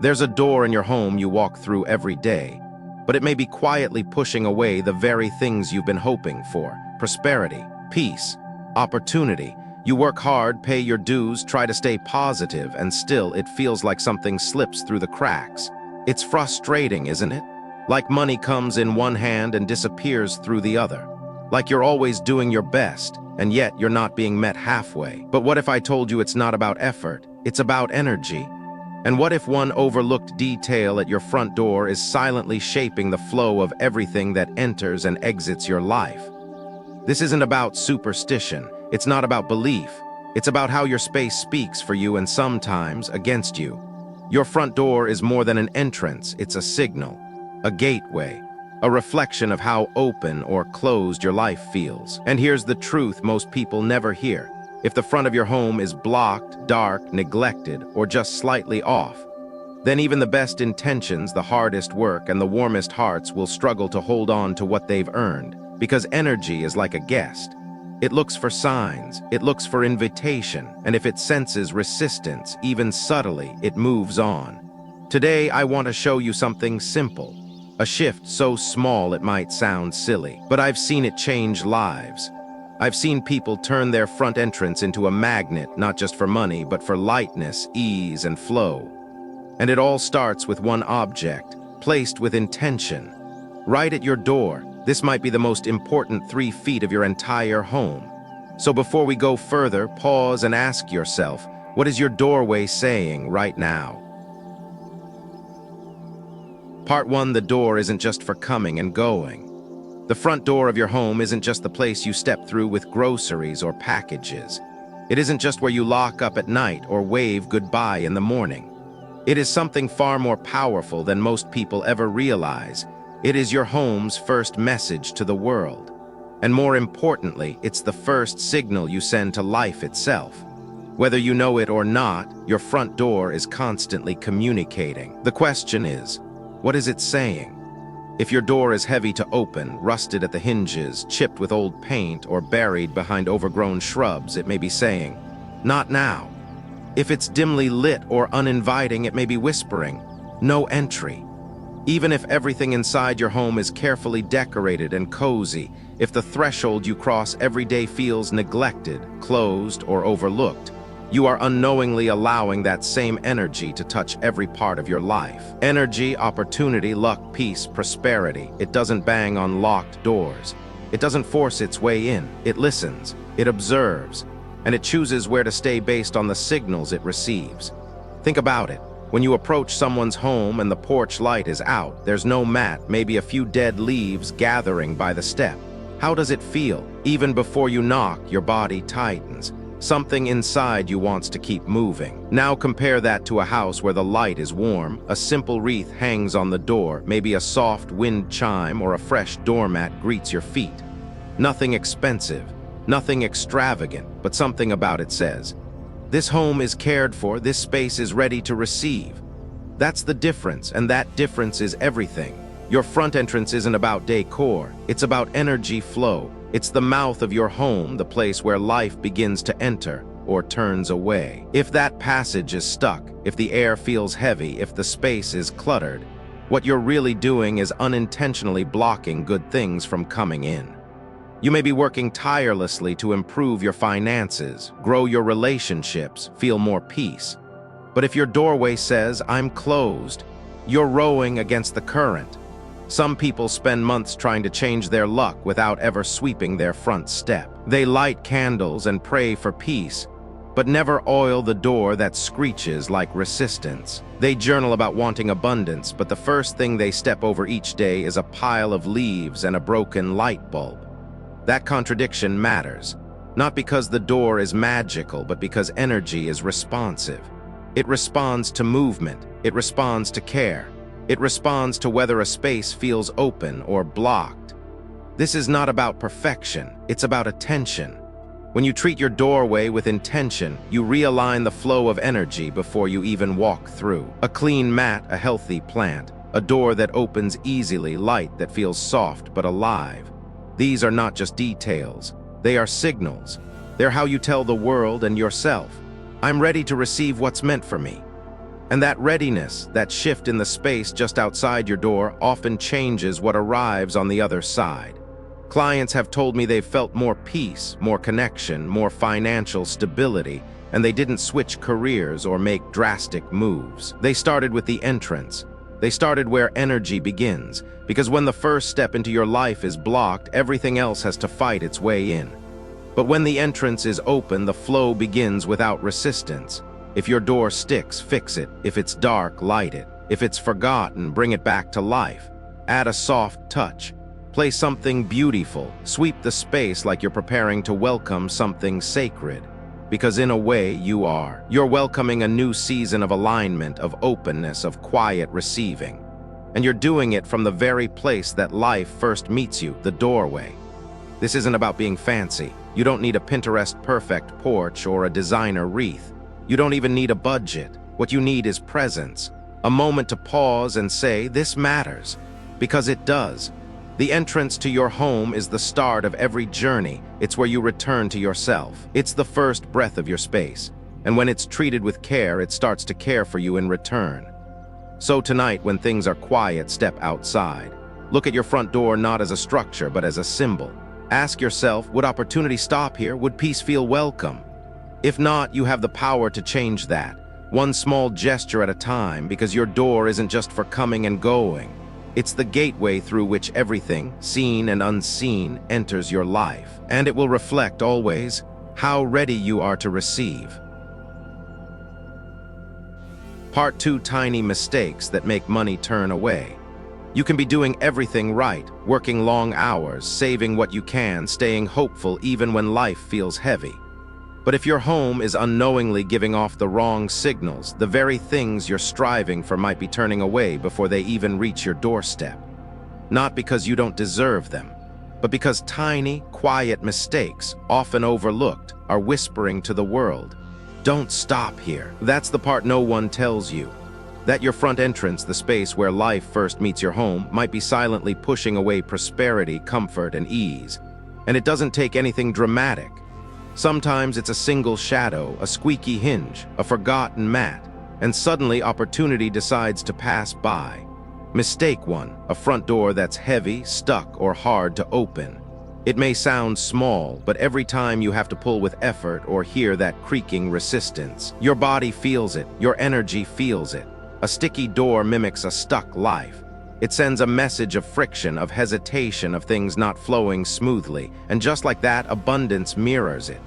There's a door in your home you walk through every day, but it may be quietly pushing away the very things you've been hoping for: prosperity, peace, opportunity. You work hard, pay your dues, try to stay positive, and still it feels like something slips through the cracks. It's frustrating, isn't it? Like money comes in one hand and disappears through the other. Like you're always doing your best, and yet you're not being met halfway. But what if I told you it's not about effort, it's about energy? And what if one overlooked detail at your front door is silently shaping the flow of everything that enters and exits your life? This isn't about superstition. It's not about belief. It's about how your space speaks for you and sometimes against you. Your front door is more than an entrance. It's a signal, a gateway, a reflection of how open or closed your life feels. And here's the truth most people never hear. If the front of your home is blocked, dark, neglected, or just slightly off, then even the best intentions, the hardest work, and the warmest hearts will struggle to hold on to what they've earned. Because energy is like a guest. It looks for signs, it looks for invitation, and if it senses resistance, even subtly, it moves on. Today, I want to show you something simple. A shift so small it might sound silly, but I've seen it change lives. I've seen people turn their front entrance into a magnet, not just for money, but for lightness, ease, and flow. And it all starts with one object, placed with intention. Right at your door, this might be the most important 3 feet of your entire home. So before we go further, pause and ask yourself, what is your doorway saying right now? Part 1, the door isn't just for coming and going. The front door of your home isn't just the place you step through with groceries or packages. It isn't just where you lock up at night or wave goodbye in the morning. It is something far more powerful than most people ever realize. It is your home's first message to the world. And more importantly, it's the first signal you send to life itself. Whether you know it or not, your front door is constantly communicating. The question is, what is it saying? If your door is heavy to open, rusted at the hinges, chipped with old paint, or buried behind overgrown shrubs, it may be saying, "Not now." If it's dimly lit or uninviting, it may be whispering, "No entry." Even if everything inside your home is carefully decorated and cozy, if the threshold you cross every day feels neglected, closed, or overlooked, you are unknowingly allowing that same energy to touch every part of your life. Energy, opportunity, luck, peace, prosperity. It doesn't bang on locked doors. It doesn't force its way in. It listens, it observes, and it chooses where to stay based on the signals it receives. Think about it. When you approach someone's home and the porch light is out, there's no mat, maybe a few dead leaves gathering by the step. How does it feel? Even before you knock, your body tightens. Something inside you wants to keep moving. Now compare that to a house where the light is warm, a simple wreath hangs on the door, maybe a soft wind chime or a fresh doormat greets your feet. Nothing expensive, nothing extravagant, but something about it says, this home is cared for, this space is ready to receive. That's the difference, and that difference is everything. Your front entrance isn't about decor, it's about energy flow. It's the mouth of your home, the place where life begins to enter or turns away. If that passage is stuck, if the air feels heavy, if the space is cluttered, what you're really doing is unintentionally blocking good things from coming in. You may be working tirelessly to improve your finances, grow your relationships, feel more peace. But if your doorway says, "I'm closed," you're rowing against the current. Some people spend months trying to change their luck without ever sweeping their front step. They light candles and pray for peace, but never oil the door that screeches like resistance. They journal about wanting abundance, but the first thing they step over each day is a pile of leaves and a broken light bulb. That contradiction matters, not because the door is magical, but because energy is responsive. It responds to movement, it responds to care. It responds to whether a space feels open or blocked. This is not about perfection, it's about attention. When you treat your doorway with intention, you realign the flow of energy before you even walk through. A clean mat, a healthy plant, a door that opens easily, light that feels soft but alive. These are not just details, they are signals. They're how you tell the world and yourself, "I'm ready to receive what's meant for me." And that readiness, that shift in the space just outside your door, often changes what arrives on the other side. Clients have told me they've felt more peace, more connection, more financial stability, and they didn't switch careers or make drastic moves. They started with the entrance. They started where energy begins, because when the first step into your life is blocked, everything else has to fight its way in. But when the entrance is open, the flow begins without resistance. If your door sticks, fix it. If it's dark, light it. If it's forgotten, bring it back to life. Add a soft touch. Play something beautiful. Sweep the space like you're preparing to welcome something sacred. Because in a way, you are. You're welcoming a new season of alignment, of openness, of quiet receiving. And you're doing it from the very place that life first meets you, the doorway. This isn't about being fancy. You don't need a Pinterest-perfect porch or a designer wreath. You don't even need a budget. What you need is presence. A moment to pause and say, this matters. Because it does. The entrance to your home is the start of every journey. It's where you return to yourself. It's the first breath of your space. And when it's treated with care, it starts to care for you in return. So tonight, when things are quiet, step outside. Look at your front door not as a structure, but as a symbol. Ask yourself, would opportunity stop here? Would peace feel welcome? If not, you have the power to change that. One small gesture at a time, because your door isn't just for coming and going. It's the gateway through which everything, seen and unseen, enters your life. And it will reflect always how ready you are to receive. Part 2: Tiny mistakes that make money turn away. You can be doing everything right, working long hours, saving what you can, staying hopeful even when life feels heavy. But if your home is unknowingly giving off the wrong signals, the very things you're striving for might be turning away before they even reach your doorstep. Not because you don't deserve them, but because tiny, quiet mistakes, often overlooked, are whispering to the world, don't stop here. That's the part no one tells you. That your front entrance, the space where life first meets your home, might be silently pushing away prosperity, comfort, and ease. And it doesn't take anything dramatic. Sometimes it's a single shadow, a squeaky hinge, a forgotten mat, and suddenly opportunity decides to pass by. Mistake 1, a front door that's heavy, stuck, or hard to open. It may sound small, but every time you have to pull with effort or hear that creaking resistance, your body feels it, your energy feels it. A sticky door mimics a stuck life. It sends a message of friction, of hesitation, of things not flowing smoothly, and just like that, abundance mirrors it.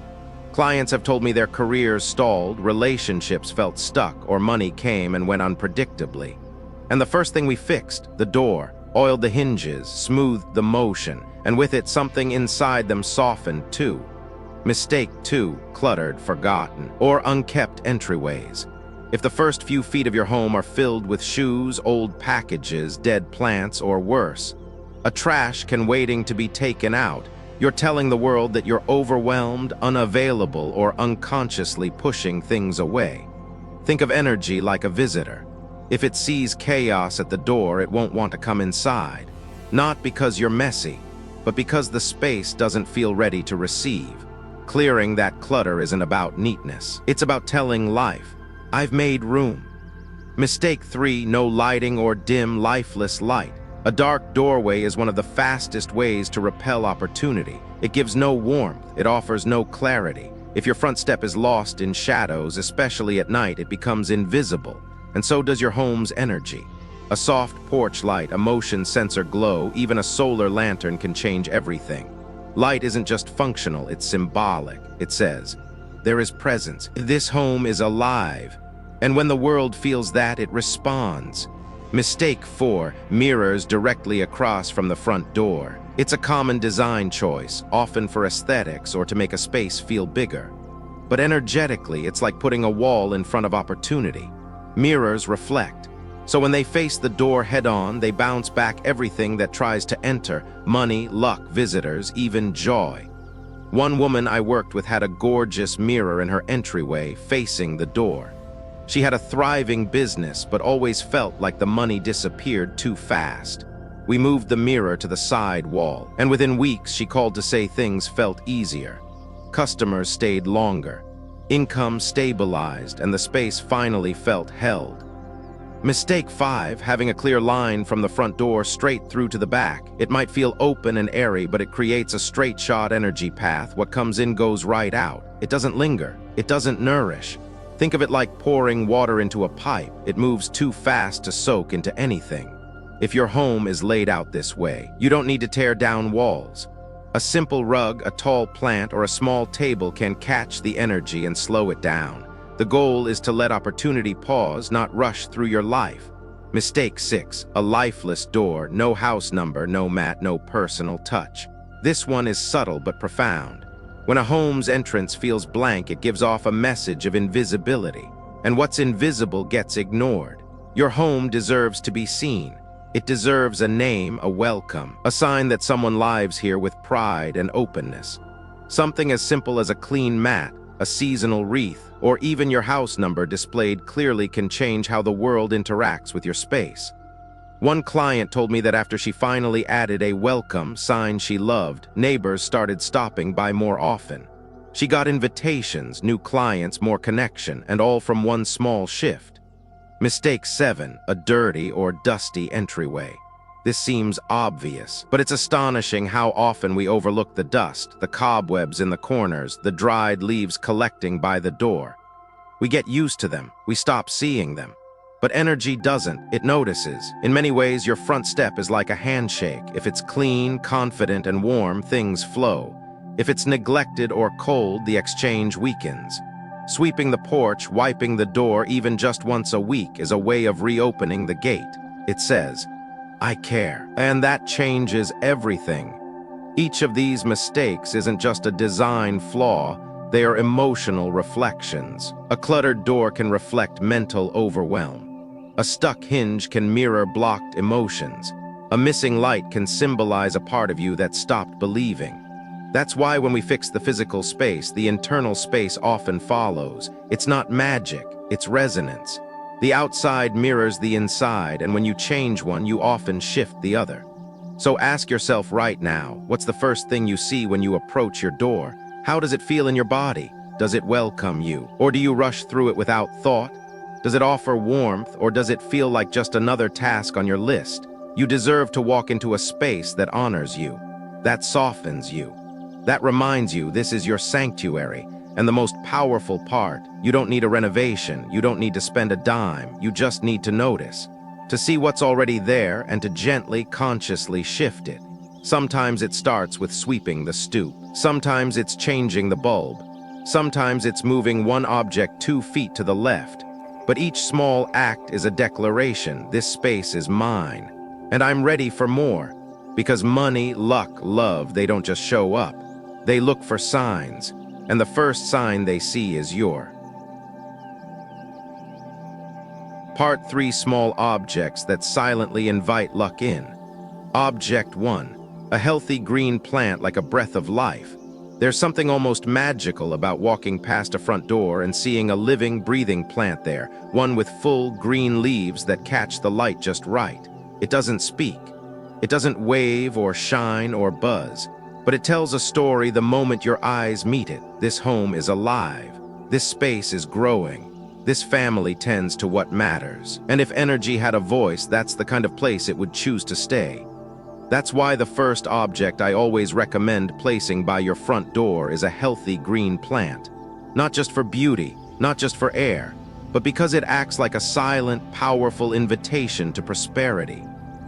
Clients have told me their careers stalled, relationships felt stuck, or money came and went unpredictably. And the first thing we fixed, the door, oiled the hinges, smoothed the motion, and with it something inside them softened too. Mistake 2, cluttered, forgotten, or unkept entryways. If the first few feet of your home are filled with shoes, old packages, dead plants, or worse, a trash can waiting to be taken out, you're telling the world that you're overwhelmed, unavailable, or unconsciously pushing things away. Think of energy like a visitor. If it sees chaos at the door, it won't want to come inside. Not because you're messy, but because the space doesn't feel ready to receive. Clearing that clutter isn't about neatness. It's about telling life, I've made room. Mistake 3, no lighting or dim, lifeless light. A dark doorway is one of the fastest ways to repel opportunity. It gives no warmth, it offers no clarity. If your front step is lost in shadows, especially at night, it becomes invisible. And so does your home's energy. A soft porch light, a motion sensor glow, even a solar lantern can change everything. Light isn't just functional, it's symbolic. It says, there is presence. This home is alive. And when the world feels that, it responds. Mistake 4, mirrors directly across from the front door. It's a common design choice, often for aesthetics or to make a space feel bigger. But energetically, it's like putting a wall in front of opportunity. Mirrors reflect. So when they face the door head-on, they bounce back everything that tries to enter: money, luck, visitors, even joy. One woman I worked with had a gorgeous mirror in her entryway facing the door. She had a thriving business, but always felt like the money disappeared too fast. We moved the mirror to the side wall, and within weeks she called to say things felt easier. Customers stayed longer. Income stabilized, and the space finally felt held. Mistake 5, having a clear line from the front door straight through to the back. It might feel open and airy, but it creates a straight shot energy path. What comes in goes right out. It doesn't linger. It doesn't nourish. Think of it like pouring water into a pipe. It moves too fast to soak into anything. If your home is laid out this way, you don't need to tear down walls. A simple rug, a tall plant, or a small table can catch the energy and slow it down. The goal is to let opportunity pause, not rush through your life. Mistake 6, a lifeless door, no house number, no mat, no personal touch. This one is subtle but profound. When a home's entrance feels blank, it gives off a message of invisibility. And what's invisible gets ignored. Your home deserves to be seen. It deserves a name, a welcome, a sign that someone lives here with pride and openness. Something as simple as a clean mat, a seasonal wreath, or even your house number displayed clearly can change how the world interacts with your space. One client told me that after she finally added a welcome sign she loved, neighbors started stopping by more often. She got invitations, new clients, more connection, and all from one small shift. Mistake 7, a dirty or dusty entryway. This seems obvious, but it's astonishing how often we overlook the dust, the cobwebs in the corners, the dried leaves collecting by the door. We get used to them, we stop seeing them. But energy doesn't, it notices. In many ways, your front step is like a handshake. If it's clean, confident, and warm, things flow. If it's neglected or cold, the exchange weakens. Sweeping the porch, wiping the door, even just once a week is a way of reopening the gate. It says, I care, and that changes everything. Each of these mistakes isn't just a design flaw, they are emotional reflections. A cluttered door can reflect mental overwhelm. A stuck hinge can mirror blocked emotions. A missing light can symbolize a part of you that stopped believing. That's why when we fix the physical space, the internal space often follows. It's not magic, it's resonance. The outside mirrors the inside, and when you change one, you often shift the other. So ask yourself right now, what's the first thing you see when you approach your door? How does it feel in your body? Does it welcome you? Or do you rush through it without thought? Does it offer warmth, or does it feel like just another task on your list? You deserve to walk into a space that honors you, that softens you, that reminds you this is your sanctuary. And the most powerful part, you don't need a renovation, you don't need to spend a dime, you just need to notice, to see what's already there and to gently, consciously shift it. Sometimes it starts with sweeping the stoop. Sometimes it's changing the bulb. Sometimes it's moving one object 2 feet to the left. But each small act is a declaration, this space is mine. And I'm ready for more. Because money, luck, love, they don't just show up. They look for signs. And the first sign they see is your. Part 3, small objects that silently invite luck in. Object 1, a healthy green plant like a breath of life. There's something almost magical about walking past a front door and seeing a living, breathing plant there, one with full green leaves that catch the light just right. It doesn't speak. It doesn't wave or shine or buzz. But it tells a story the moment your eyes meet it. This home is alive. This space is growing. This family tends to what matters. And if energy had a voice, that's the kind of place it would choose to stay. That's why the first object I always recommend placing by your front door is a healthy green plant. Not just for beauty, not just for air, but because it acts like a silent, powerful invitation to prosperity.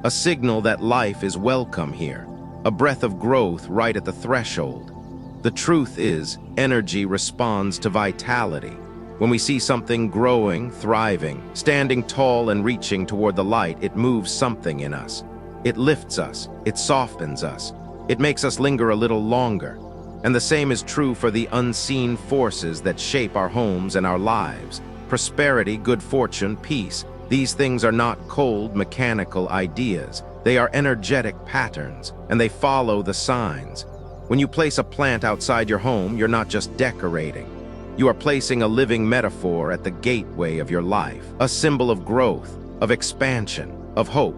A signal that life is welcome here. A breath of growth right at the threshold. The truth is, energy responds to vitality. When we see something growing, thriving, standing tall and reaching toward the light, it moves something in us. It lifts us, it softens us, it makes us linger a little longer. And the same is true for the unseen forces that shape our homes and our lives. Prosperity, good fortune, peace. These things are not cold, mechanical ideas. They are energetic patterns, and they follow the signs. When you place a plant outside your home, you're not just decorating. You are placing a living metaphor at the gateway of your life, a symbol of growth, of expansion, of hope.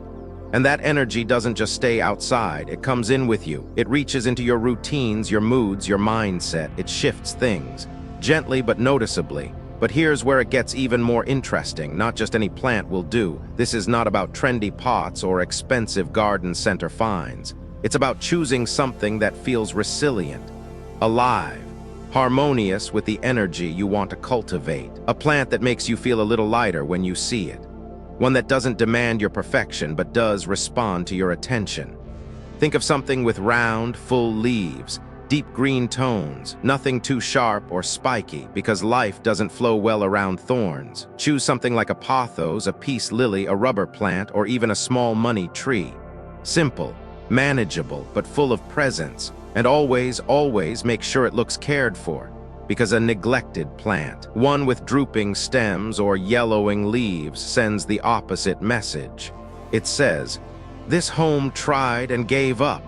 And that energy doesn't just stay outside, it comes in with you. It reaches into your routines, your moods, your mindset. It shifts things, gently but noticeably. But here's where it gets even more interesting. Not just any plant will do. This is not about trendy pots or expensive garden center finds. It's about choosing something that feels resilient, alive, harmonious with the energy you want to cultivate. A plant that makes you feel a little lighter when you see it. One that doesn't demand your perfection but does respond to your attention. Think of something with round, full leaves, deep green tones, nothing too sharp or spiky because life doesn't flow well around thorns. Choose something like a pothos, a peace lily, a rubber plant, or even a small money tree. Simple, manageable, but full of presence. And always, always make sure it looks cared for. Because a neglected plant, one with drooping stems or yellowing leaves, sends the opposite message. It says, "This home tried and gave up."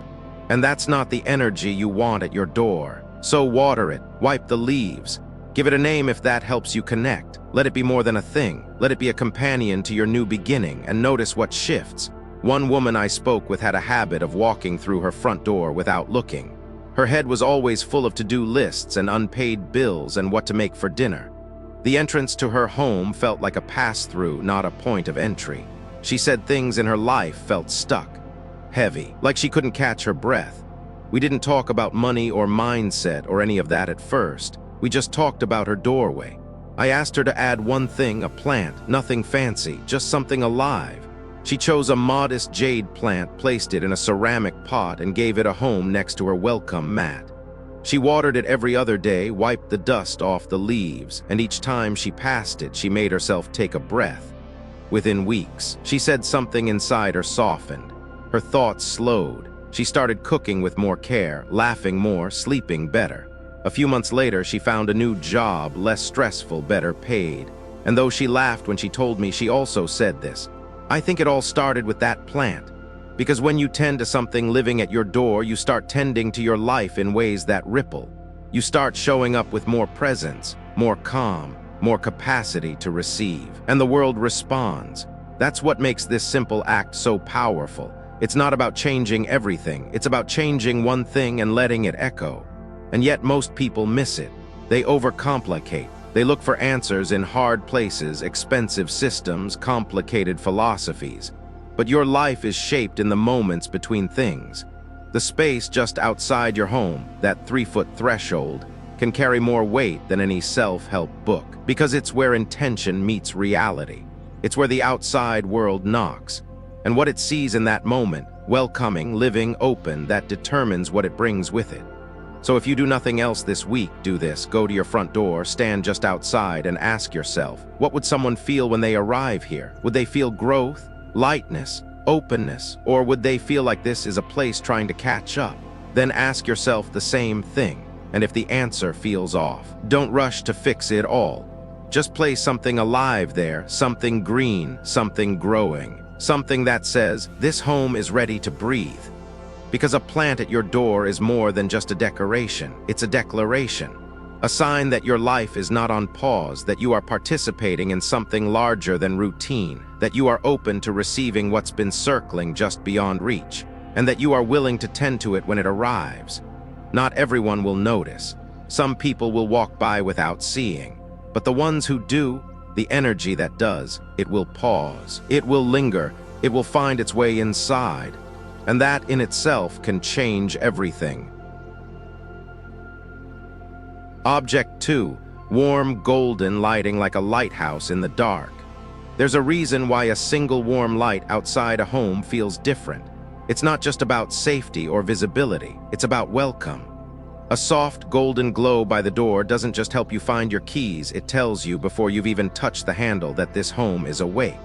And that's not the energy you want at your door. So water it, wipe the leaves. Give it a name if that helps you connect. Let it be more than a thing. Let it be a companion to your new beginning, and notice what shifts. One woman I spoke with had a habit of walking through her front door without looking. Her head was always full of to-do lists and unpaid bills and what to make for dinner. The entrance to her home felt like a pass-through, not a point of entry. She said things in her life felt stuck, heavy, like she couldn't catch her breath. We didn't talk about money or mindset or any of that at first. We just talked about her doorway. I asked her to add one thing, a plant, nothing fancy, just something alive. She chose a modest jade plant, placed it in a ceramic pot, and gave it a home next to her welcome mat. She watered it every other day, wiped the dust off the leaves, and each time she passed it, she made herself take a breath. Within weeks, she said something inside her softened. Her thoughts slowed. She started cooking with more care, laughing more, sleeping better. A few months later, she found a new job, less stressful, better paid. And though she laughed when she told me, she also said this: "I think it all started with that plant." Because when you tend to something living at your door, you start tending to your life in ways that ripple. You start showing up with more presence, more calm, more capacity to receive. And the world responds. That's what makes this simple act so powerful. It's not about changing everything. It's about changing one thing and letting it echo. And yet most people miss it. They overcomplicate. They look for answers in hard places, expensive systems, complicated philosophies. But your life is shaped in the moments between things. The space just outside your home, that 3-foot threshold, can carry more weight than any self-help book, because it's where intention meets reality. It's where the outside world knocks. And what it sees in that moment, welcoming, living, open, that determines what it brings with it. So if you do nothing else this week, do this. Go to your front door, stand just outside, and ask yourself, what would someone feel when they arrive here? Would they feel growth, lightness, openness, or would they feel like this is a place trying to catch up? Then ask yourself the same thing, and if the answer feels off, don't rush to fix it all. Just place something alive there, something green, something growing, something that says, this home is ready to breathe. Because a plant at your door is more than just a decoration, it's a declaration. A sign that your life is not on pause, that you are participating in something larger than routine, that you are open to receiving what's been circling just beyond reach, and that you are willing to tend to it when it arrives. Not everyone will notice. Some people will walk by without seeing. But the ones who do, the energy that does, it will pause, it will linger, it will find its way inside. And that in itself can change everything. Object 2, warm golden lighting like a lighthouse in the dark. There's a reason why a single warm light outside a home feels different. It's not just about safety or visibility, it's about welcome. A soft golden glow by the door doesn't just help you find your keys, it tells you before you've even touched the handle that this home is awake.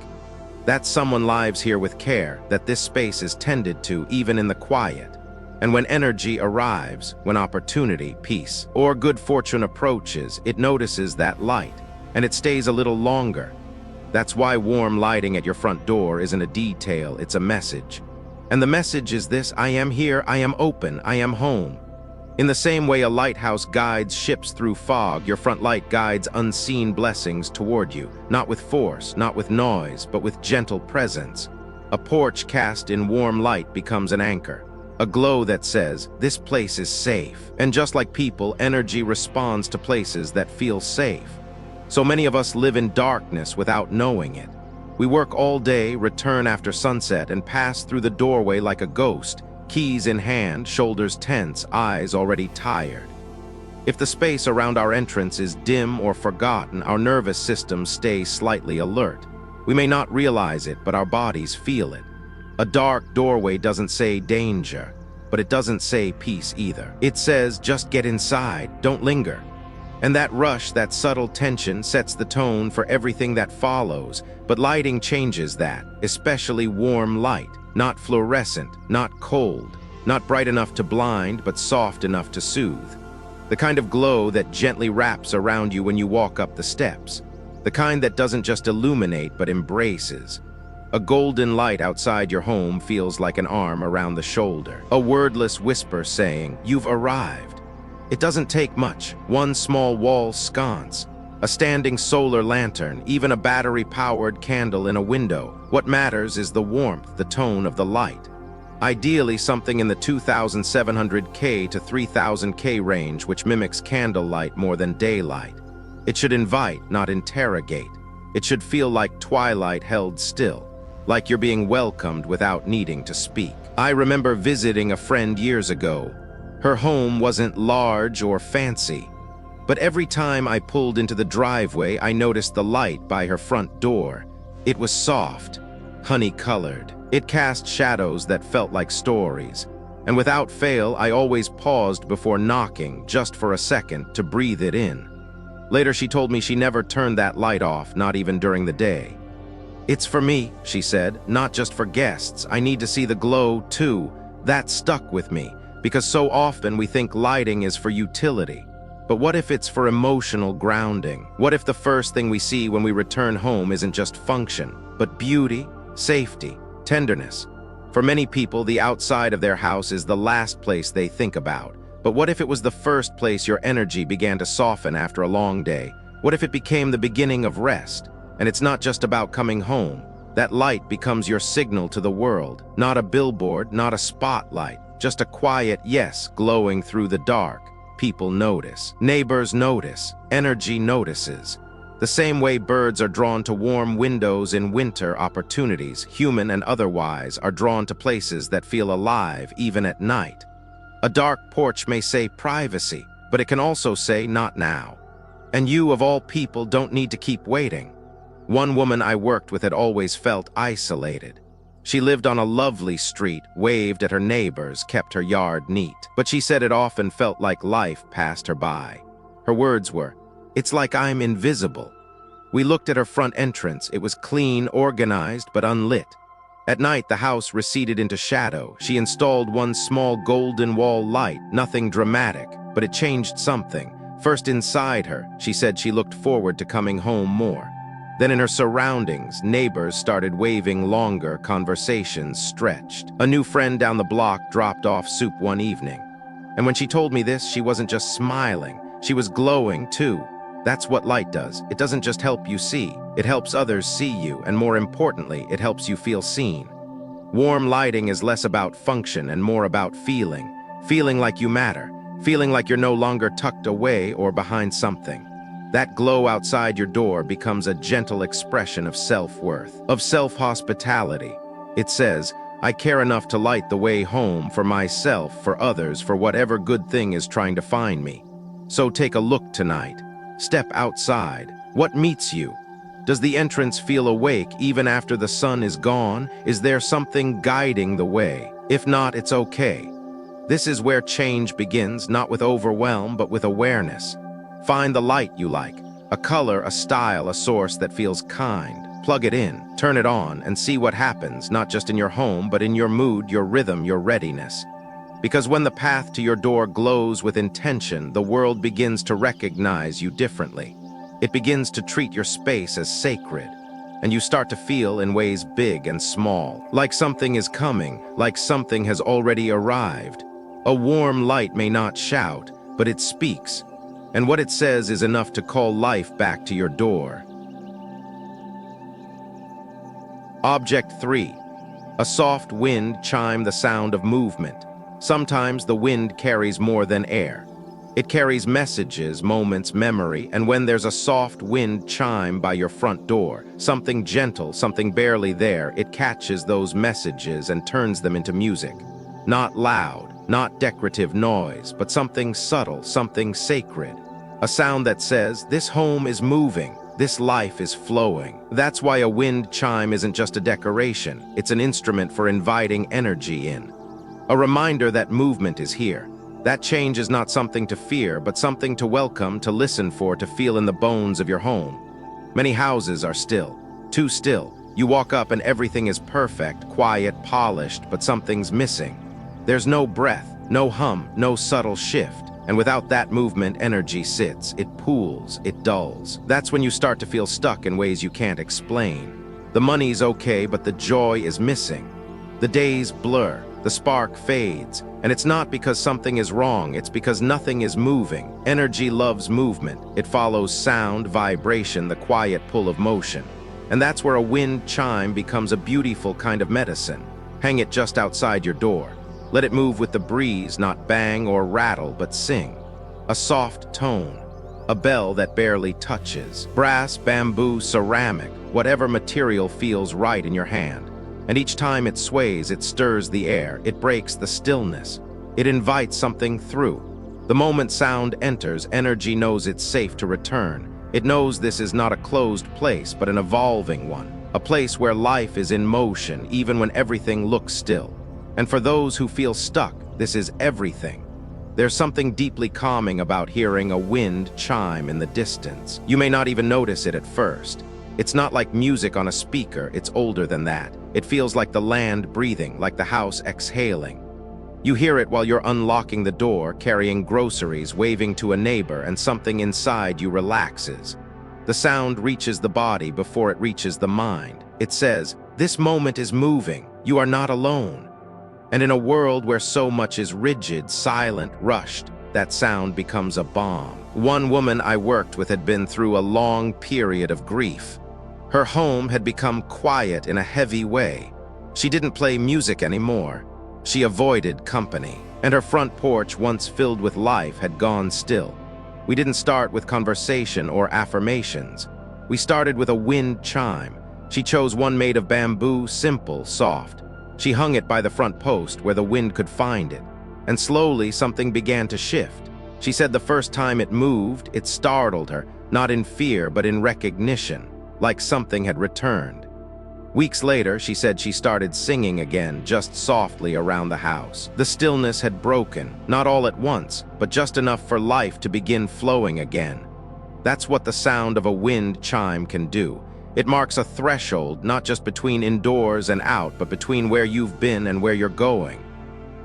That someone lives here with care, that this space is tended to even in the quiet. And when energy arrives, when opportunity, peace, or good fortune approaches, it notices that light, and it stays a little longer. That's why warm lighting at your front door isn't a detail, it's a message. And the message is this: I am here, I am open, I am home. In the same way a lighthouse guides ships through fog, your front light guides unseen blessings toward you, not with force, not with noise, but with gentle presence. A porch cast in warm light becomes an anchor, a glow that says, this place is safe. And just like people, energy responds to places that feel safe. So many of us live in darkness without knowing it. We work all day, return after sunset, and pass through the doorway like a ghost, keys in hand, shoulders tense, eyes already tired. If the space around our entrance is dim or forgotten, our nervous systems stay slightly alert. We may not realize it, but our bodies feel it. A dark doorway doesn't say danger, but it doesn't say peace either. It says, just get inside, don't linger. And that rush, that subtle tension, sets the tone for everything that follows. But lighting changes that, especially warm light, not fluorescent, not cold, not bright enough to blind, but soft enough to soothe. The kind of glow that gently wraps around you when you walk up the steps. The kind that doesn't just illuminate, but embraces. A golden light outside your home feels like an arm around the shoulder. A wordless whisper saying, you've arrived. It doesn't take much. One small wall sconce, a standing solar lantern, even a battery-powered candle in a window. What matters is the warmth, the tone of the light. Ideally, something in the 2,700K to 3,000K range, which mimics candlelight more than daylight. It should invite, not interrogate. It should feel like twilight held still, like you're being welcomed without needing to speak. I remember visiting a friend years ago. Her home wasn't large or fancy, but every time I pulled into the driveway, I noticed the light by her front door. It was soft, honey-colored. It cast shadows that felt like stories, and without fail, I always paused before knocking, just for a second, to breathe it in. Later, she told me she never turned that light off, not even during the day. It's for me, she said, not just for guests. I need to see the glow, too. That stuck with me, because so often we think lighting is for utility. But what if it's for emotional grounding? What if the first thing we see when we return home isn't just function, but beauty, safety, tenderness? For many people, the outside of their house is the last place they think about. But what if it was the first place your energy began to soften after a long day? What if it became the beginning of rest? And it's not just about coming home. That light becomes your signal to the world. Not a billboard, not a spotlight, just a quiet yes glowing through the dark. People notice. Neighbors notice. Energy notices. The same way birds are drawn to warm windows in winter, opportunities, human and otherwise, are drawn to places that feel alive even at night. A dark porch may say privacy, but it can also say not now. And you, of all people, don't need to keep waiting. One woman I worked with had always felt isolated. She lived on a lovely street, waved at her neighbors, kept her yard neat. But she said it often felt like life passed her by. Her words were, "It's like I'm invisible." We looked at her front entrance. It was clean, organized, but unlit. At night, the house receded into shadow. She installed one small golden wall light, nothing dramatic, but it changed something. First inside her, she said she looked forward to coming home more. Then in her surroundings, neighbors started waving longer, conversations stretched. A new friend down the block dropped off soup one evening. And when she told me this, she wasn't just smiling, she was glowing too. That's what light does. It doesn't just help you see, it helps others see you, and more importantly, it helps you feel seen. Warm lighting is less about function and more about feeling. Feeling like you matter, feeling like you're no longer tucked away or behind something. That glow outside your door becomes a gentle expression of self-worth, of self-hospitality. It says, I care enough to light the way home for myself, for others, for whatever good thing is trying to find me. So take a look tonight. Step outside. What meets you? Does the entrance feel awake even after the sun is gone? Is there something guiding the way? If not, it's okay. This is where change begins, not with overwhelm, but with awareness. Find the light you like, a color, a style, a source that feels kind. Plug it in, turn it on, and see what happens, not just in your home, but in your mood, your rhythm, your readiness. Because when the path to your door glows with intention, the world begins to recognize you differently. It begins to treat your space as sacred, and you start to feel in ways big and small, like something is coming, like something has already arrived. A warm light may not shout, but it speaks. And what it says is enough to call life back to your door. Object 3. A soft wind chime, the sound of movement. Sometimes the wind carries more than air. It carries messages, moments, memory, and when there's a soft wind chime by your front door, something gentle, something barely there, it catches those messages and turns them into music. Not loud, not decorative noise, but something subtle, something sacred. A sound that says, this home is moving, this life is flowing. That's why a wind chime isn't just a decoration, it's an instrument for inviting energy in. A reminder that movement is here. That change is not something to fear, but something to welcome, to listen for, to feel in the bones of your home. Many houses are still, too still. You walk up and everything is perfect, quiet, polished, but something's missing. There's no breath, no hum, no subtle shift. And without that movement, energy sits, it pools, it dulls. That's when you start to feel stuck in ways you can't explain. The money's okay, but the joy is missing. The days blur, the spark fades, and it's not because something is wrong, it's because nothing is moving. Energy loves movement. It follows sound, vibration, the quiet pull of motion. And that's where a wind chime becomes a beautiful kind of medicine. Hang it just outside your door. Let it move with the breeze, not bang or rattle, but sing. A soft tone, a bell that barely touches. Brass, bamboo, ceramic, whatever material feels right in your hand. And each time it sways, it stirs the air, it breaks the stillness. It invites something through. The moment sound enters, energy knows it's safe to return. It knows this is not a closed place, but an evolving one. A place where life is in motion, even when everything looks still. And for those who feel stuck, this is everything. There's something deeply calming about hearing a wind chime in the distance. You may not even notice it at first. It's not like music on a speaker, it's older than that. It feels like the land breathing, like the house exhaling. You hear it while you're unlocking the door, carrying groceries, waving to a neighbor, and something inside you relaxes. The sound reaches the body before it reaches the mind. It says, this moment is moving, you are not alone. And in a world where so much is rigid, silent, rushed, that sound becomes a balm. One woman I worked with had been through a long period of grief. Her home had become quiet in a heavy way. She didn't play music anymore. She avoided company, and her front porch, once filled with life, had gone still. We didn't start with conversation or affirmations. We started with a wind chime. She chose one made of bamboo, simple, soft. She hung it by the front post where the wind could find it. And slowly something began to shift. She said the first time it moved, it startled her, not in fear but in recognition, like something had returned. Weeks later, she said she started singing again, just softly around the house. The stillness had broken, not all at once, but just enough for life to begin flowing again. That's what the sound of a wind chime can do. It marks a threshold, not just between indoors and out, but between where you've been and where you're going.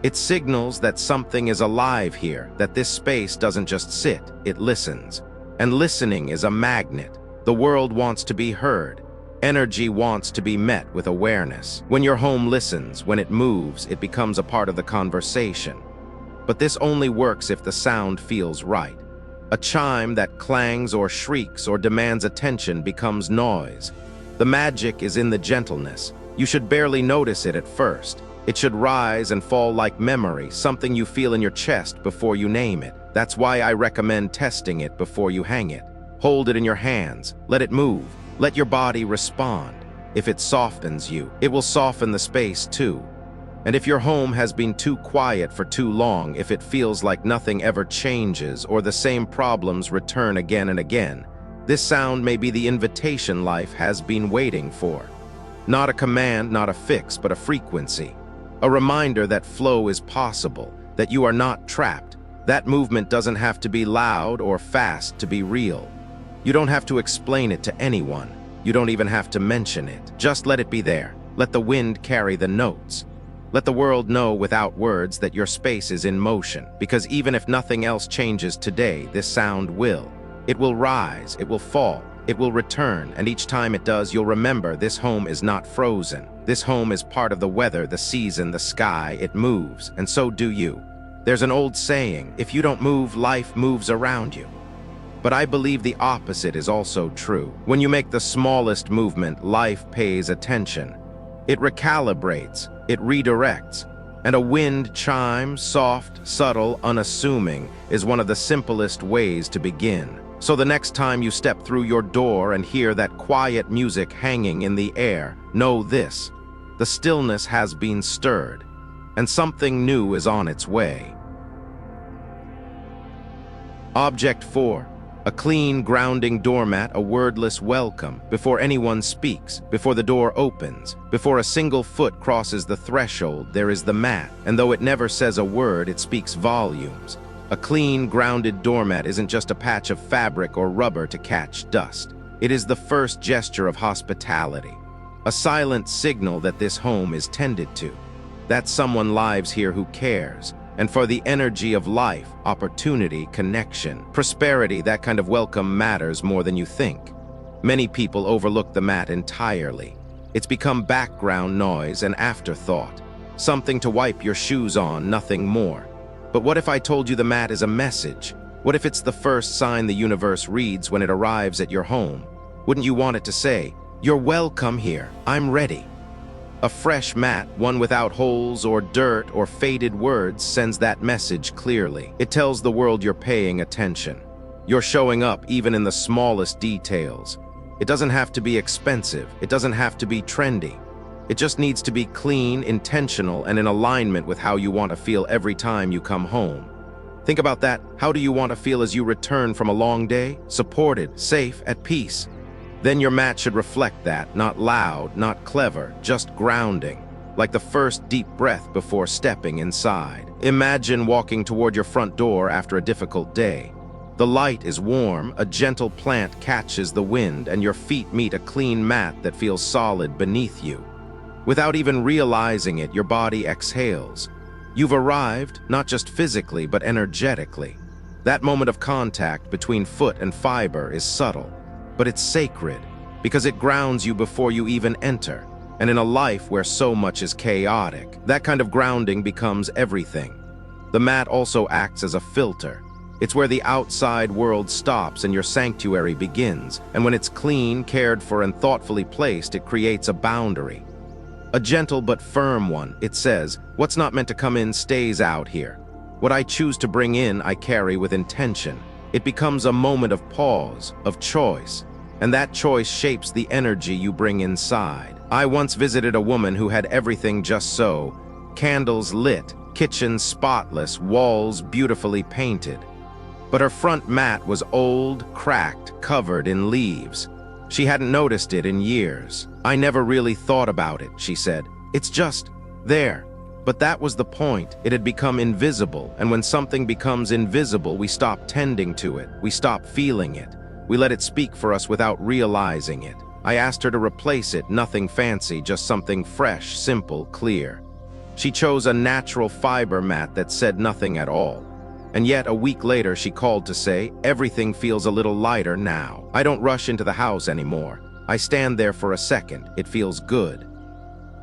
It signals that something is alive here, that this space doesn't just sit, it listens. And listening is a magnet. The world wants to be heard. Energy wants to be met with awareness. When your home listens, when it moves, it becomes a part of the conversation. But this only works if the sound feels right. A chime that clangs or shrieks or demands attention becomes noise. The magic is in the gentleness. You should barely notice it at first. It should rise and fall like memory, something you feel in your chest before you name it. That's why I recommend testing it before you hang it. Hold it in your hands. Let it move. Let your body respond. If it softens you, it will soften the space too. And if your home has been too quiet for too long, if it feels like nothing ever changes or the same problems return again and again, this sound may be the invitation life has been waiting for. Not a command, not a fix, but a frequency. A reminder that flow is possible, that you are not trapped. That movement doesn't have to be loud or fast to be real. You don't have to explain it to anyone. You don't even have to mention it. Just let it be there. Let the wind carry the notes. Let the world know without words that your space is in motion, because even if nothing else changes today, this sound will. It will rise, it will fall, it will return, and each time it does, you'll remember this home is not frozen. This home is part of the weather, the season, the sky. It moves, and so do you. There's an old saying, if you don't move, life moves around you. But I believe the opposite is also true. When you make the smallest movement, life pays attention. It recalibrates, it redirects. And a wind chime, soft, subtle, unassuming, is one of the simplest ways to begin. So the next time you step through your door and hear that quiet music hanging in the air, know this: the stillness has been stirred, and something new is on its way. Object 4. A clean, grounding doormat, a wordless welcome, before anyone speaks, before the door opens, before a single foot crosses the threshold, there is the mat, and though it never says a word, it speaks volumes. A clean, grounded doormat isn't just a patch of fabric or rubber to catch dust. It is the first gesture of hospitality, a silent signal that this home is tended to, that someone lives here who cares. And for the energy of life, opportunity, connection, prosperity, that kind of welcome matters more than you think. Many people overlook the mat entirely. It's become background noise and afterthought, something to wipe your shoes on, nothing more. But what if I told you the mat is a message? What if it's the first sign the universe reads when it arrives at your home? Wouldn't you want it to say, "You're welcome here, I'm ready"? A fresh mat, one without holes or dirt or faded words, sends that message clearly. It tells the world you're paying attention. You're showing up even in the smallest details. It doesn't have to be expensive. It doesn't have to be trendy. It just needs to be clean, intentional, and in alignment with how you want to feel every time you come home. Think about that. How do you want to feel as you return from a long day? Supported, safe, at peace. Then your mat should reflect that, not loud, not clever, just grounding, like the first deep breath before stepping inside. Imagine walking toward your front door after a difficult day. The light is warm, a gentle plant catches the wind, and your feet meet a clean mat that feels solid beneath you. Without even realizing it, your body exhales. You've arrived, not just physically, but energetically. That moment of contact between foot and fiber is subtle, but it's sacred, because it grounds you before you even enter. And in a life where so much is chaotic, that kind of grounding becomes everything. The mat also acts as a filter. It's where the outside world stops and your sanctuary begins. And when it's clean, cared for, and thoughtfully placed, it creates a boundary. A gentle but firm one. It says, what's not meant to come in stays out here. What I choose to bring in, I carry with intention. It becomes a moment of pause, of choice, and that choice shapes the energy you bring inside. I once visited a woman who had everything just so: candles lit, kitchen spotless, walls beautifully painted. But her front mat was old, cracked, covered in leaves. She hadn't noticed it in years. "I never really thought about it," she said. "It's just there." But that was the point. It had become invisible, and when something becomes invisible, we stop tending to it. We stop feeling it. We let it speak for us without realizing it. I asked her to replace it, nothing fancy, just something fresh, simple, clear. She chose a natural fiber mat that said nothing at all. And yet, a week later, she called to say, "Everything feels a little lighter now. I don't rush into the house anymore. I stand there for a second. It feels good."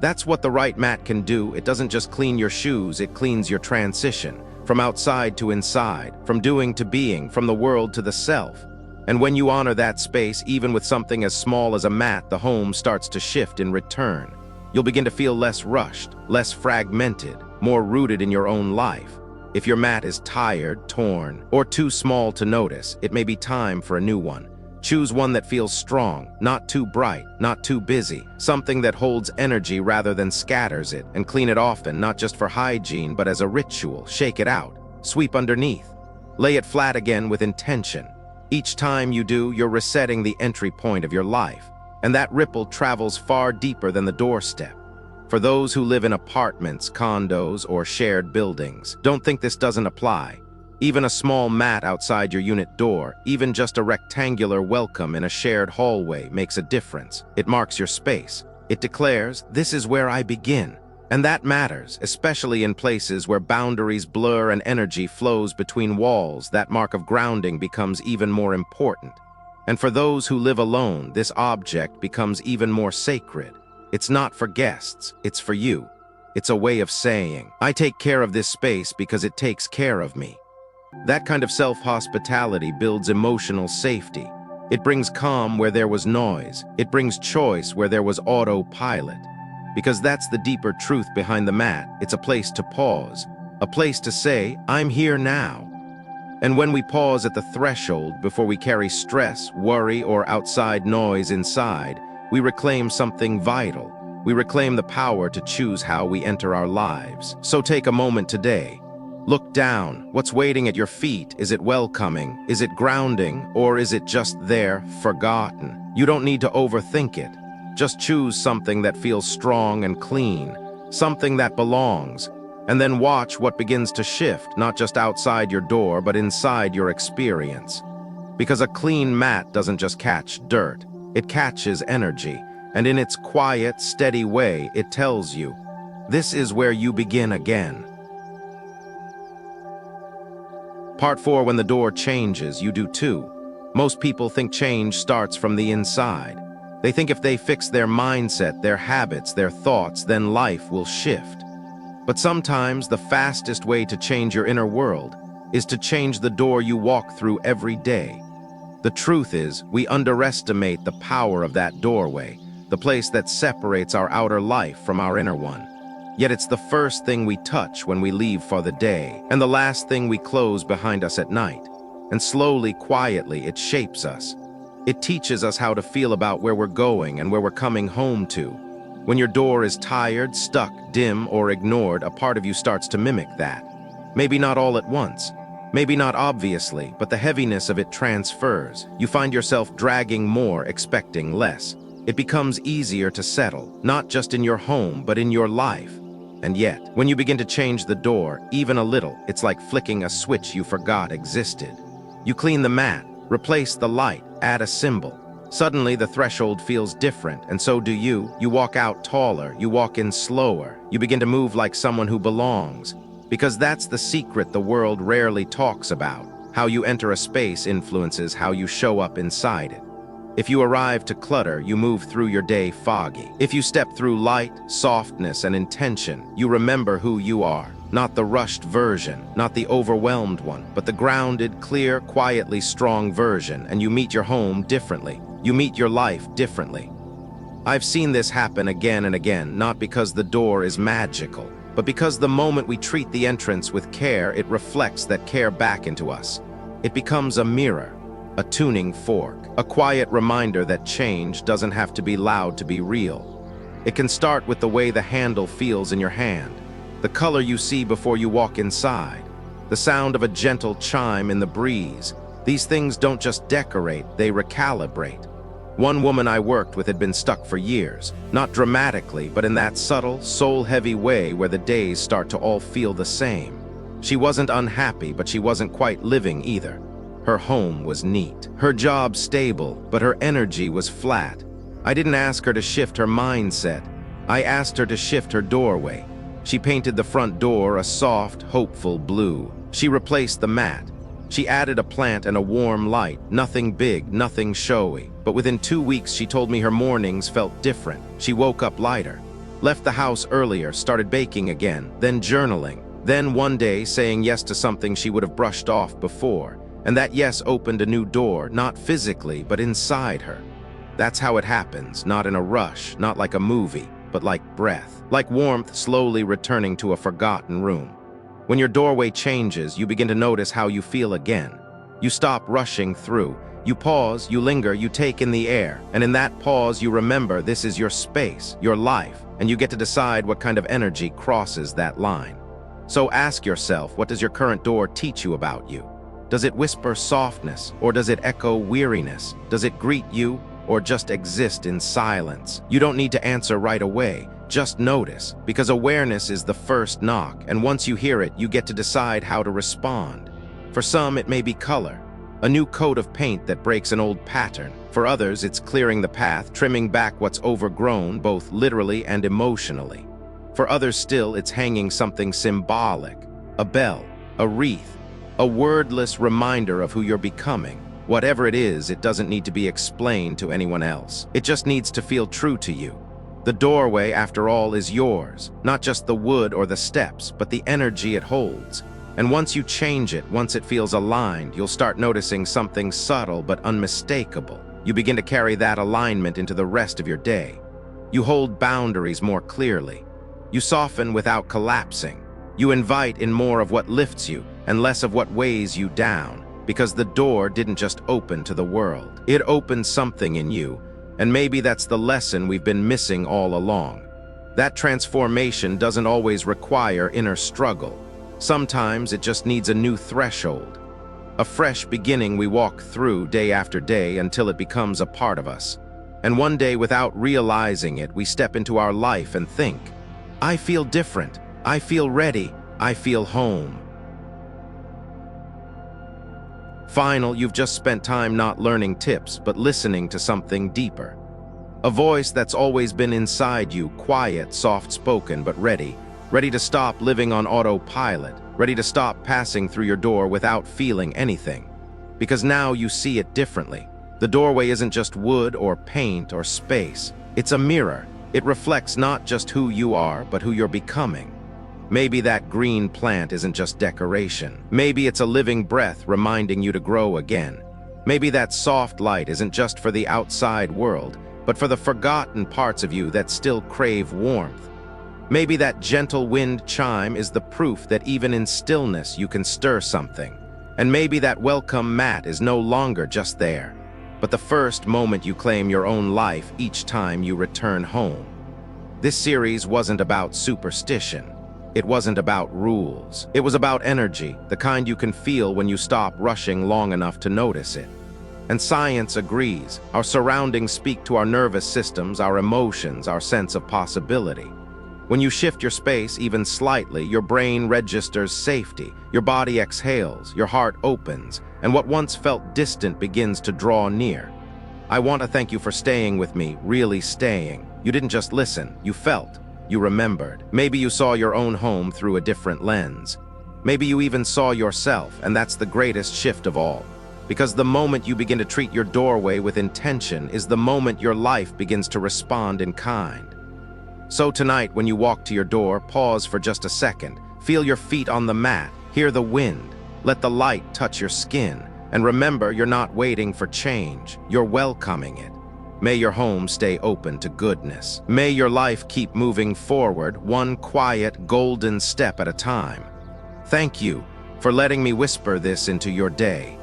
That's what the right mat can do. It doesn't just clean your shoes, it cleans your transition, from outside to inside, from doing to being, from the world to the self. And when you honor that space, even with something as small as a mat, the home starts to shift in return. You'll begin to feel less rushed, less fragmented, more rooted in your own life. If your mat is tired, torn, or too small to notice, it may be time for a new one. Choose one that feels strong, not too bright, not too busy, something that holds energy rather than scatters it, and clean it often, not just for hygiene, but as a ritual. Shake it out, sweep underneath, lay it flat again with intention. Each time you do, you're resetting the entry point of your life, and that ripple travels far deeper than the doorstep. For those who live in apartments, condos, or shared buildings, don't think this doesn't apply. Even a small mat outside your unit door, even just a rectangular welcome in a shared hallway makes a difference. It marks your space. It declares, "This is where I begin." And that matters, especially in places where boundaries blur and energy flows between walls. That mark of grounding becomes even more important. And for those who live alone, this object becomes even more sacred. It's not for guests, it's for you. It's a way of saying, "I take care of this space because it takes care of me." That kind of self-hospitality builds emotional safety. It brings calm where there was noise. It brings choice where there was autopilot. because that's the deeper truth behind the mat. It's a place to pause, a place to say, I'm here now. And when we pause at the threshold before we carry stress, worry, or outside noise inside, we reclaim something vital. We reclaim the power to choose how we enter our lives. So take a moment today. Look down. What's waiting at your feet? Is it welcoming? Is it grounding? Or is it just there, forgotten? You don't need to overthink it. Just choose something that feels strong and clean, something that belongs, and then watch what begins to shift, not just outside your door, but inside your experience. Because a clean mat doesn't just catch dirt, it catches energy, and in its quiet, steady way, it tells you, this is where you begin again. Part 4, when the door changes, you do too. Most people think change starts from the inside. They think if they fix their mindset, their habits, their thoughts, then life will shift. But sometimes the fastest way to change your inner world is to change the door you walk through every day. The truth is, we underestimate the power of that doorway, the place that separates our outer life from our inner one. Yet it's the first thing we touch when we leave for the day, and the last thing we close behind us at night. And slowly, quietly, it shapes us. It teaches us how to feel about where we're going and where we're coming home to. When your door is tired, stuck, dim, or ignored, a part of you starts to mimic that. Maybe not all at once, maybe not obviously, but the heaviness of it transfers. You find yourself dragging more, expecting less. It becomes easier to settle, not just in your home, but in your life. And yet, when you begin to change the door, even a little, it's like flicking a switch you forgot existed. You clean the mat, replace the light, add a symbol. Suddenly, the threshold feels different, and so do you. You walk out taller, you walk in slower, you begin to move like someone who belongs. Because that's the secret the world rarely talks about. How you enter a space influences how you show up inside it. If you arrive to clutter, you move through your day foggy. If you step through light, softness, and intention, you remember who you are. Not the rushed version, not the overwhelmed one, but the grounded, clear, quietly strong version, and you meet your home differently. You meet your life differently. I've seen this happen again and again, not because the door is magical, but because the moment we treat the entrance with care, it reflects that care back into us. It becomes a mirror, a tuning fork, a quiet reminder that change doesn't have to be loud to be real. It can start with the way the handle feels in your hand, the color you see before you walk inside, the sound of a gentle chime in the breeze. These things don't just decorate, they recalibrate. One woman I worked with had been stuck for years, not dramatically, but in that subtle, soul-heavy way where the days start to all feel the same. She wasn't unhappy, but she wasn't quite living either. Her home was neat, her job stable, but her energy was flat. I didn't ask her to shift her mindset. I asked her to shift her doorway. She painted the front door a soft, hopeful blue. She replaced the mat. She added a plant and a warm light, nothing big, nothing showy. But within 2 weeks, she told me her mornings felt different. She woke up lighter, left the house earlier, started baking again, then journaling, then one day saying yes to something she would have brushed off before. And that yes opened a new door, not physically, but inside her. That's how it happens, not in a rush, not like a movie, but like breath, like warmth slowly returning to a forgotten room. When your doorway changes, you begin to notice how you feel again. You stop rushing through. You pause, you linger, you take in the air. And in that pause, you remember this is your space, your life, and you get to decide what kind of energy crosses that line. So ask yourself, what does your current door teach you about you? Does it whisper softness, or does it echo weariness? Does it greet you, or just exist in silence? You don't need to answer right away, just notice, because awareness is the first knock, and once you hear it, you get to decide how to respond. For some, it may be color, a new coat of paint that breaks an old pattern. For others, it's clearing the path, trimming back what's overgrown, both literally and emotionally. For others still, it's hanging something symbolic, a bell, a wreath, a wordless reminder of who you're becoming. Whatever it is, it doesn't need to be explained to anyone else. It just needs to feel true to you. The doorway, after all, is yours, not just the wood or the steps, but the energy it holds. And once you change it, once it feels aligned, you'll start noticing something subtle but unmistakable. You begin to carry that alignment into the rest of your day. You hold boundaries more clearly. You soften without collapsing. You invite in more of what lifts you and less of what weighs you down, because the door didn't just open to the world. It opened something in you, and maybe that's the lesson we've been missing all along. That transformation doesn't always require inner struggle. Sometimes it just needs a new threshold. A fresh beginning we walk through day after day until it becomes a part of us. And one day, without realizing it, we step into our life and think, I feel different, I feel ready, I feel home. Final, you've just spent time not learning tips, but listening to something deeper. A voice that's always been inside you, quiet, soft-spoken, but ready to stop living on autopilot, ready to stop passing through your door without feeling anything. Because now you see it differently. The doorway isn't just wood or paint or space. It's a mirror. It reflects not just who you are, but who you're becoming. Maybe that green plant isn't just decoration. Maybe it's a living breath reminding you to grow again. Maybe that soft light isn't just for the outside world, but for the forgotten parts of you that still crave warmth. Maybe that gentle wind chime is the proof that even in stillness you can stir something. And maybe that welcome mat is no longer just there, but the first moment you claim your own life each time you return home. This series wasn't about superstition. It wasn't about rules. It was about energy, the kind you can feel when you stop rushing long enough to notice it. And science agrees. Our surroundings speak to our nervous systems, our emotions, our sense of possibility. When you shift your space even slightly, your brain registers safety, your body exhales, your heart opens, and what once felt distant begins to draw near. I want to thank you for staying with me, really staying. You didn't just listen, you felt, you remembered. Maybe you saw your own home through a different lens. Maybe you even saw yourself, and that's the greatest shift of all. Because the moment you begin to treat your doorway with intention is the moment your life begins to respond in kind. So tonight, when you walk to your door, pause for just a second. Feel your feet on the mat, hear the wind, let the light touch your skin, and remember you're not waiting for change, you're welcoming it. May your home stay open to goodness. May your life keep moving forward, one quiet, golden step at a time. Thank you for letting me whisper this into your day.